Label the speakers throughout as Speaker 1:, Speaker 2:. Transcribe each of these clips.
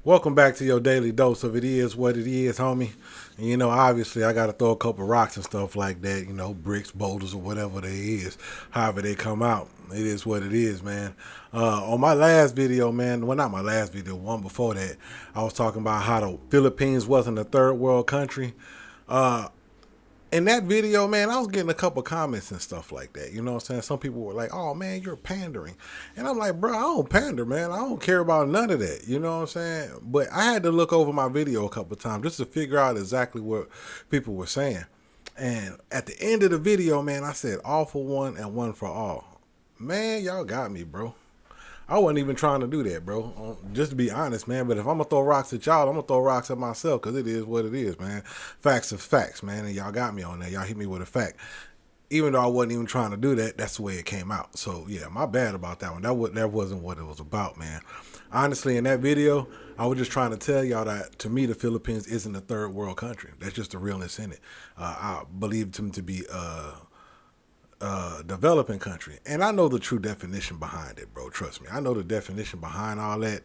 Speaker 1: Welcome back to your daily dose of it is what it is, homie. And obviously, I got to throw a couple rocks and stuff like that. Bricks, boulders, or whatever they is. However they come out, it is what it is, man. On my last video, man. Well, not my last video. One before that, I was talking about how the Philippines wasn't a third world country. Uh, in that video, man, I was getting a couple comments and stuff like that. You know what I'm saying? Some people were like, "Oh man, you're pandering," and I'm like, "Bro, I don't pander, man. I don't care about none of that." You know what I'm saying? But I had to look over my video a couple of times just to figure out exactly what people were saying. And at the end of the video, man, I said, "All for one and one for all." Man, y'all got me, bro. I wasn't even trying to do that, bro. Just to be honest, man. But if I'm gonna throw rocks at y'all, I'm gonna throw rocks at myself because it is what it is, man. Facts are facts, man. And y'all got me on that. Y'all hit me with a fact. Even though I wasn't even trying to do that, that's the way it came out. So yeah, my bad about that one. That wasn't what it was about, man. Honestly, in that video, I was just trying to tell y'all that to me, the Philippines isn't a third world country. That's just the realness in it. I believe them to be developing country. And I know the true definition behind it, bro. Trust me. I know the definition behind all that.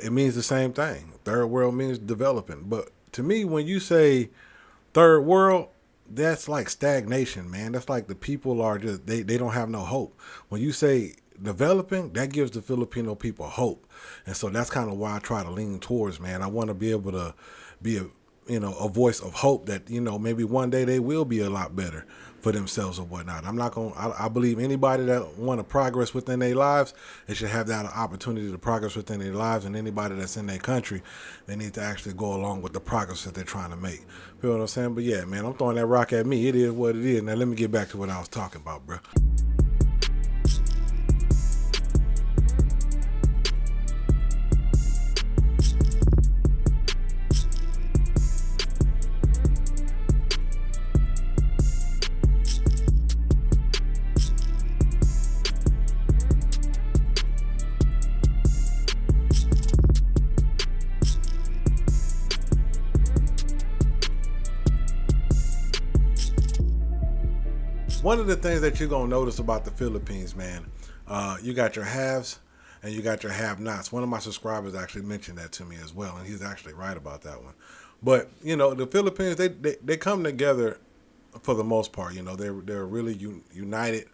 Speaker 1: It means the same thing. Third world means developing. But to me, when you say third world, that's like stagnation, man. That's like the people are just, they don't have no hope. When you say developing, that gives the Filipino people hope. And so that's kind of why I try to lean towards, man. I want to be able to be a voice of hope that, maybe one day they will be a lot better for themselves or whatnot. I'm not going to, I believe anybody that want to progress within their lives, they should have that opportunity to progress within their lives, and anybody that's in their country, they need to actually go along with the progress that they're trying to make. Feel what I'm saying? But yeah, man, I'm throwing that rock at me. It is what it is. Now let me get back to what I was talking about, bro. One of the things that you're going to notice about the Philippines, man, you got your halves and you got your have-nots. One of my subscribers actually mentioned that to me as well, and he's actually right about that one. But, the Philippines, they come together for the most part. They're a really united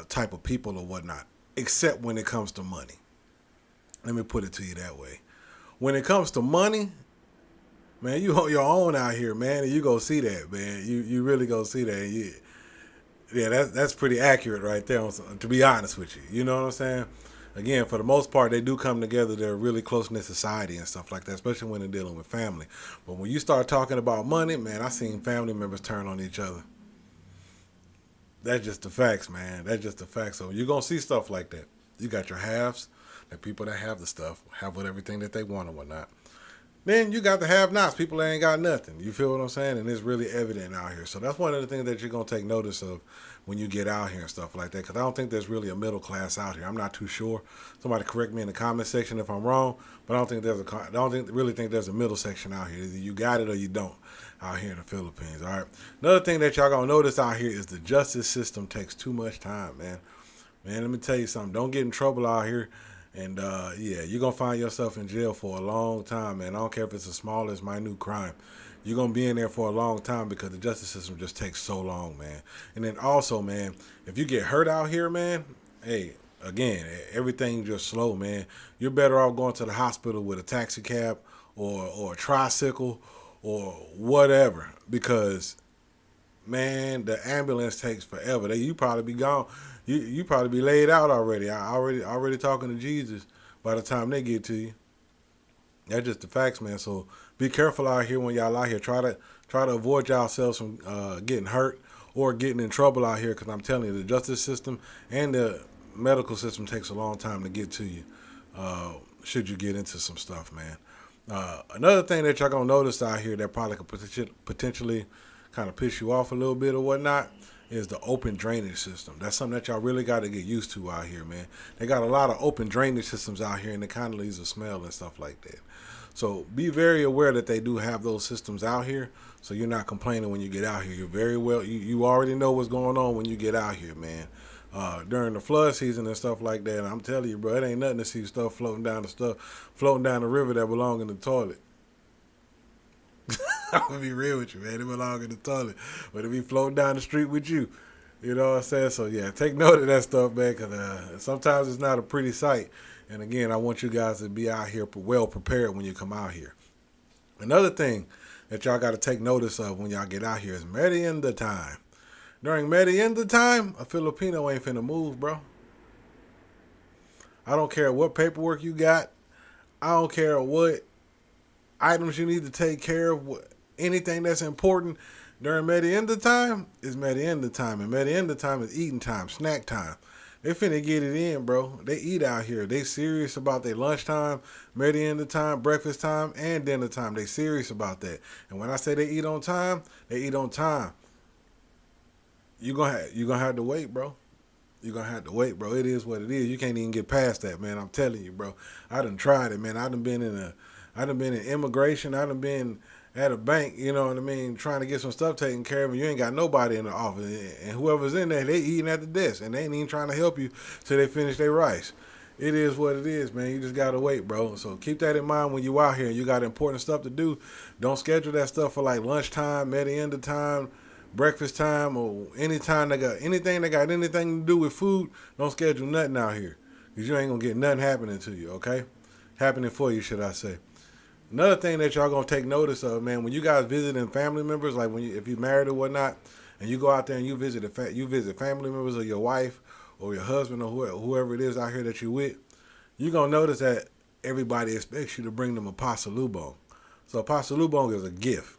Speaker 1: type of people or whatnot, except when it comes to money. Let me put it to you that way. When it comes to money, man, you hold your own out here, man, and you go see that, man. You really go see that. Yeah, that's pretty accurate right there. To be honest with you, you know what I'm saying. Again, for the most part, they do come together. They're a really close knit society and stuff like that, especially when they're dealing with family. But when you start talking about money, man, I seen family members turn on each other. That's just the facts, man. That's just the facts. So you're gonna see stuff like that. You got your halves, the people that have the stuff, have with everything that they want and whatnot. Then you got the have-nots, people that ain't got nothing. You feel what I'm saying? And it's really evident out here. So that's one of the things that you're going to take notice of when you get out here and stuff like that. Because I don't think there's really a middle class out here. I'm not too sure. Somebody correct me in the comment section if I'm wrong. But I don't really think there's a middle section out here. Either you got it or you don't out here in the Philippines. All right. Another thing that y'all going to notice out here is the justice system takes too much time, man. Man, let me tell you something. Don't get in trouble out here. And yeah, you're going to find yourself in jail for a long time, man. I don't care if it's the smallest, minute crime. You're going to be in there for a long time because the justice system just takes so long, man. And then also, man, if you get hurt out here, man, hey, again, everything just slow, man. You're better off going to the hospital with a taxi cab or a tricycle or whatever because, man, the ambulance takes forever. You probably be gone. You probably be laid out already. Already talking to Jesus by the time they get to you. That's just the facts, man. So be careful out here when y'all out here. Try to avoid yourselves from getting hurt or getting in trouble out here. Because I'm telling you, the justice system and the medical system takes a long time to get to you. Should you get into some stuff, man. Another thing that y'all gonna notice out here that probably could potentially kind of piss you off a little bit or whatnot is the open drainage system. That's something that y'all really got to get used to out here, man. They got a lot of open drainage systems out here, and it kind of leaves a smell and stuff like that. So be very aware that they do have those systems out here, so you're not complaining when you get out here. You're very well, you already know what's going on when you get out here, man. during the flood season and stuff like that. And I'm telling you, bro, it ain't nothing to see stuff floating down the river that belong in the toilet. I'm gonna be real with you, man. It belong in the toilet, but it be floating down the street with you. You know what I'm saying? So yeah, take note of that stuff, man, because sometimes it's not a pretty sight. And again, I want you guys to be out here well prepared when you come out here. Another thing that y'all got to take notice of when y'all get out here is merienda time. During merienda time, a Filipino ain't finna move, bro. I don't care what paperwork you got. I don't care what items you need to take care of. Anything that's important during merienda time is merienda time. And merienda time is eating time, snack time. They finna get it in, bro. They eat out here. They serious about their lunchtime, merienda time, breakfast time, and dinner time. They serious about that. And when I say they eat on time, they eat on time. You gonna have to wait, bro. You're gonna have to wait, bro. It is what it is. You can't even get past that, man. I'm telling you, bro. I done tried it, man. I done been in immigration. I done been at a bank, you know what I mean, trying to get some stuff taken care of, and you ain't got nobody in the office. And whoever's in there, they eating at the desk, and they ain't even trying to help you till they finish their rice. It is what it is, man. You just gotta wait, bro. So keep that in mind when you out here and you got important stuff to do. Don't schedule that stuff for like lunchtime, merienda time, breakfast time, or anything that got anything to do with food. Don't schedule nothing out here, because you ain't gonna get nothing happening to you, okay? Happening for you, should I say. Another thing that y'all gonna take notice of, man, when you guys visiting family members, like if you married or whatnot, and you go out there and you visit family members of your wife or your husband or whoever it is out here that you with, you gonna notice that everybody expects you to bring them a pasalubong. So a pasalubong is a gift,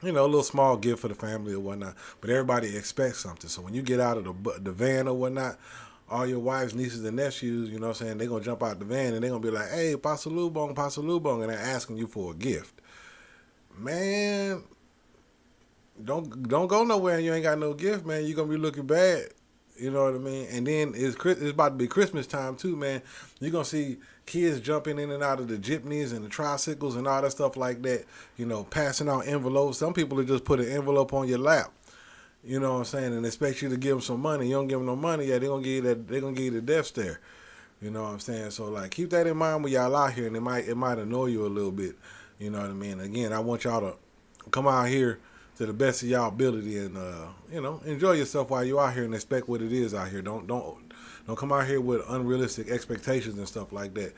Speaker 1: you know, a little small gift for the family or whatnot. But everybody expects something. So when you get out of the van or whatnot, all your wives, nieces, and nephews, you know what I'm saying, they're going to jump out the van and they're going to be like, hey, pasalubong, pasalubong, and they're asking you for a gift. Man, don't go nowhere and you ain't got no gift, man. You're going to be looking bad. You know what I mean? And then it's about to be Christmas time too, man. You're going to see kids jumping in and out of the jeepneys and the tricycles and all that stuff like that, you know, passing out envelopes. Some people will just put an envelope on your lap. You know what I'm saying, and expect you to give them some money. You don't give them no money, yeah, they're gonna give you the death stare. You know what I'm saying? So like, keep that in mind when y'all out here, and it might annoy you a little bit. You know what I mean? Again, I want y'all to come out here to the best of y'all ability, and you know, enjoy yourself while you out here, and expect what it is out here. Don't come out here with unrealistic expectations and stuff like that.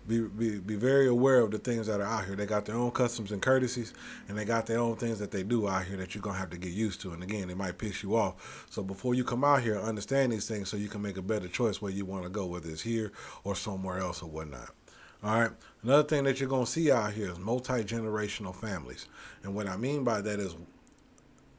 Speaker 1: Be very aware of the things that are out here. They got their own customs and courtesies, and they got their own things that they do out here that you're going to have to get used to. And again, it might piss you off. So before you come out here, understand these things so you can make a better choice where you want to go, whether it's here or somewhere else or whatnot. All right. Another thing that you're going to see out here is multi-generational families. And what I mean by that is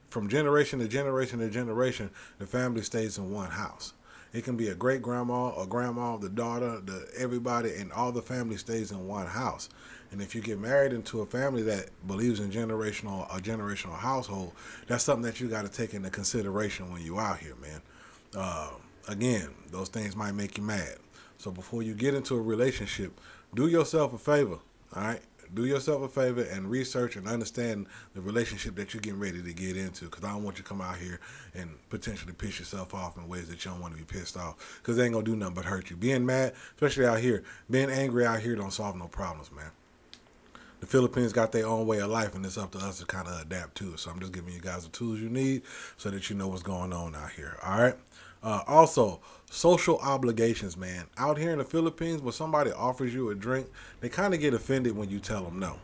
Speaker 1: from generation to generation to generation, the family stays in one house. It can be a great grandma, a grandma, the daughter, everybody, and all the family stays in one house. And if you get married into a family that believes in a generational household, that's something that you got to take into consideration when you out here, man. Again, those things might make you mad. So before you get into a relationship, do yourself a favor, all right? Do yourself a favor and research and understand the relationship that you're getting ready to get into, because I don't want you to come out here and potentially piss yourself off in ways that you don't want to be pissed off, because they ain't going to do nothing but hurt you. Being mad, especially out here, being angry out here don't solve no problems, man. The Philippines got their own way of life, and it's up to us to kind of adapt to it. So I'm just giving you guys the tools you need so that you know what's going on out here, all right? Also, social obligations, man. Out here in the Philippines, when somebody offers you a drink, they kind of get offended when you tell them no.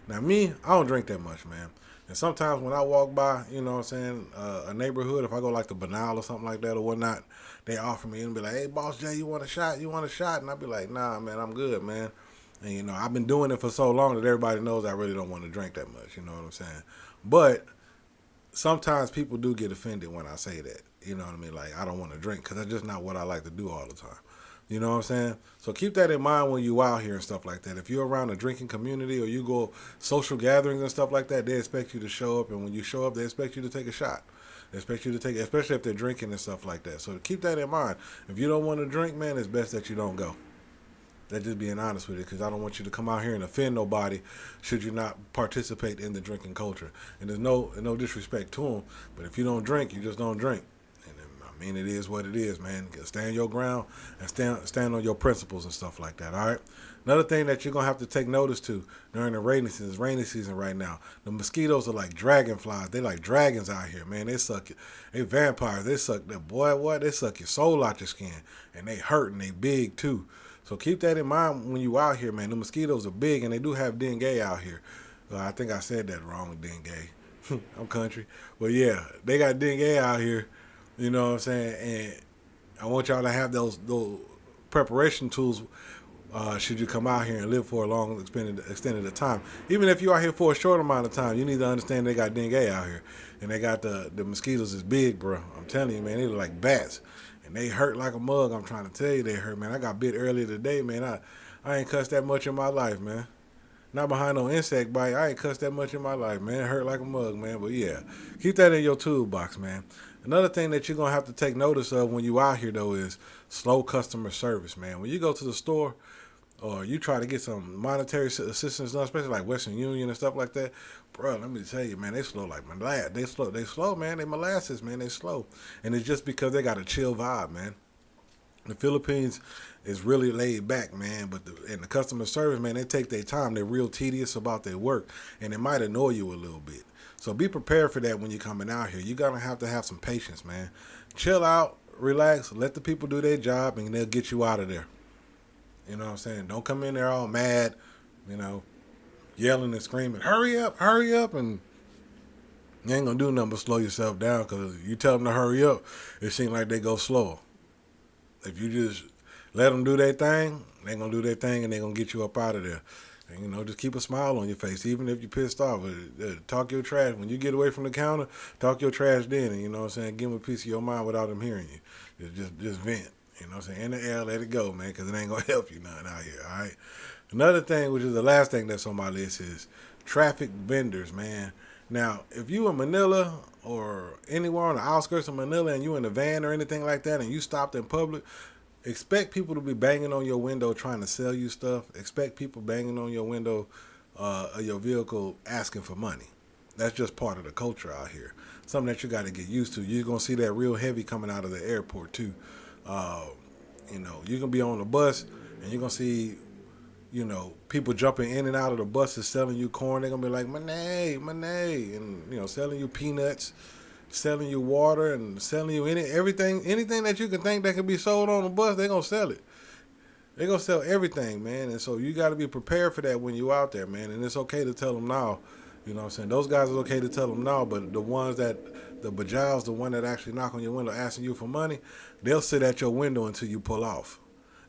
Speaker 1: Now, me, I don't drink that much, man. And sometimes when I walk by, you know what I'm saying, a neighborhood, if I go like the Banal or something like that or whatnot, they offer me and be like, hey, Boss Jay, you want a shot? You want a shot? And I'll be like, nah, man, I'm good, man. And, you know, I've been doing it for so long that everybody knows I really don't want to drink that much, you know what I'm saying? But sometimes people do get offended when I say that. You know what I mean? Like, I don't want to drink, because that's just not what I like to do all the time. You know what I'm saying? So keep that in mind when you out here and stuff like that. If you're around a drinking community or you go social gatherings and stuff like that, they expect you to show up. And when you show up, they expect you to take a shot. They expect you to take, especially if they're drinking and stuff like that. So keep that in mind. If you don't want to drink, man, it's best that you don't go. That's just being honest with you, because I don't want you to come out here and offend nobody should you not participate in the drinking culture. And there's no disrespect to them, but if you don't drink, you just don't drink. And mean, it is what it is, man. Stand your ground and stand on your principles and stuff like that, all right? Another thing that you're going to have to take notice to during the rainy season right now, the mosquitoes are like dragonflies. They like dragons out here, man. They suck you. They vampires. They suck the boy, what? They suck your soul out your skin. And they hurt and they big too. So keep that in mind when you out here, man. The mosquitoes are big and they do have dengue out here. I think I said that wrong, dengue. I'm country. Well, yeah, they got dengue out here. You know what I'm saying? And I want y'all to have those preparation tools should you come out here and live for a long extended time. Even if you're out here for a short amount of time, you need to understand they got dengue out here. And they got the mosquitoes is big, bro. I'm telling you, man, they look like bats. And they hurt like a mug. I'm trying to tell you they hurt, man. I got bit earlier today, man. I ain't cussed that much in my life, man. Not behind no insect bite. I ain't cussed that much in my life, man. It hurt like a mug, man. But yeah, keep that in your toolbox, man. Another thing that you're going to have to take notice of when you out here, though, is slow customer service, man. When you go to the store or you try to get some monetary assistance done, especially like Western Union and stuff like that, bro, let me tell you, man, they slow like molasses. They slow, man. They molasses, man. They slow. And it's just because they got a chill vibe, man. The Philippines is really laid back, man, but the customer service, man, they take their time. They're real tedious about their work, and it might annoy you a little bit. So be prepared for that when you're coming out here. You're going to have some patience, man. Chill out, relax, let the people do their job, and they'll get you out of there. You know what I'm saying? Don't come in there all mad, yelling and screaming, hurry up, and you ain't going to do nothing but slow yourself down because you tell them to hurry up, it seems like they go slower. If you just let them do their thing, they're going to do their thing and they're going to get you up out of there. And, just keep a smile on your face, even if you're pissed off. Talk your trash. When you get away from the counter, talk your trash then. And, you know what I'm saying? Give them a piece of your mind without them hearing you. Just vent. You know what I'm saying? In the air, let it go, man, because it ain't going to help you nothing out here, all right? Another thing, which is the last thing that's on my list, is traffic vendors, man. Now, if you in Manila or anywhere on the outskirts of Manila and you in a van or anything like that and you stopped in public, expect people to be banging on your window trying to sell you stuff. Expect people banging on your window of your vehicle asking for money. That's just part of the culture out here. Something that you got to get used to. You're going to see that real heavy coming out of the airport too. You're going to be on the bus and you're going to see people jumping in and out of the buses selling you corn. They're going to be like, Medi, and, selling you peanuts, selling you water, and selling you anything that you can think that can be sold on the bus, they're going to sell it. They're going to sell everything, man. And so you got to be prepared for that when you out there, man. And it's okay to tell them now. You know what I'm saying? Those guys are okay to tell them now, but the ones the bajals, the one that actually knock on your window asking you for money, they'll sit at your window until you pull off.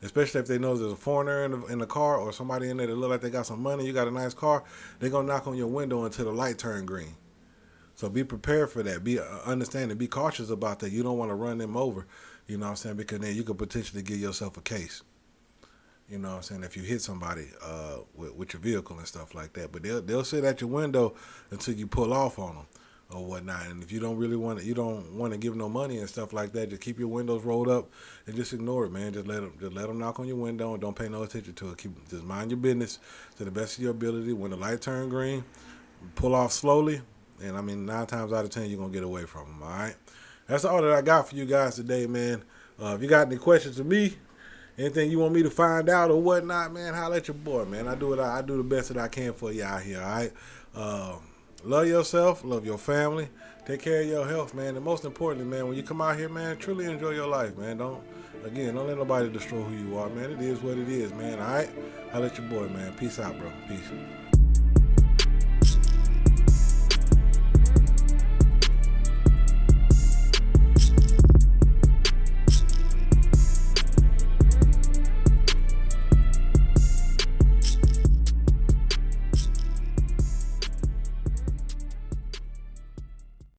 Speaker 1: Especially if they know there's a foreigner in the car or somebody in there that look like they got some money, you got a nice car, they're going to knock on your window until the light turn green. So be prepared for that. Understand and be cautious about that. You don't want to run them over, you know what I'm saying, because then you could potentially give yourself a case. You know what I'm saying, if you hit somebody with your vehicle and stuff like that. But they'll sit at your window until you pull off on them or whatnot. And if you don't really want to give no money and stuff like that, just keep your windows rolled up and just ignore it, man. Just let them knock on your window and don't pay no attention to it. Just mind your business to the best of your ability. When the light turn green, pull off slowly. And 9 times out of 10, you're going to get away from them, all right? That's all that I got for you guys today, man. If you got any questions for me, anything you want me to find out or whatnot, man, holla at your boy, man. I do the best that I can for you out here, all right? Love yourself, love your family, take care of your health, man. And most importantly, man, when you come out here, man, truly enjoy your life, man. Don't let nobody destroy who you are, man. It is what it is, man, all right? Holla at your boy, man. Peace out, bro. Peace.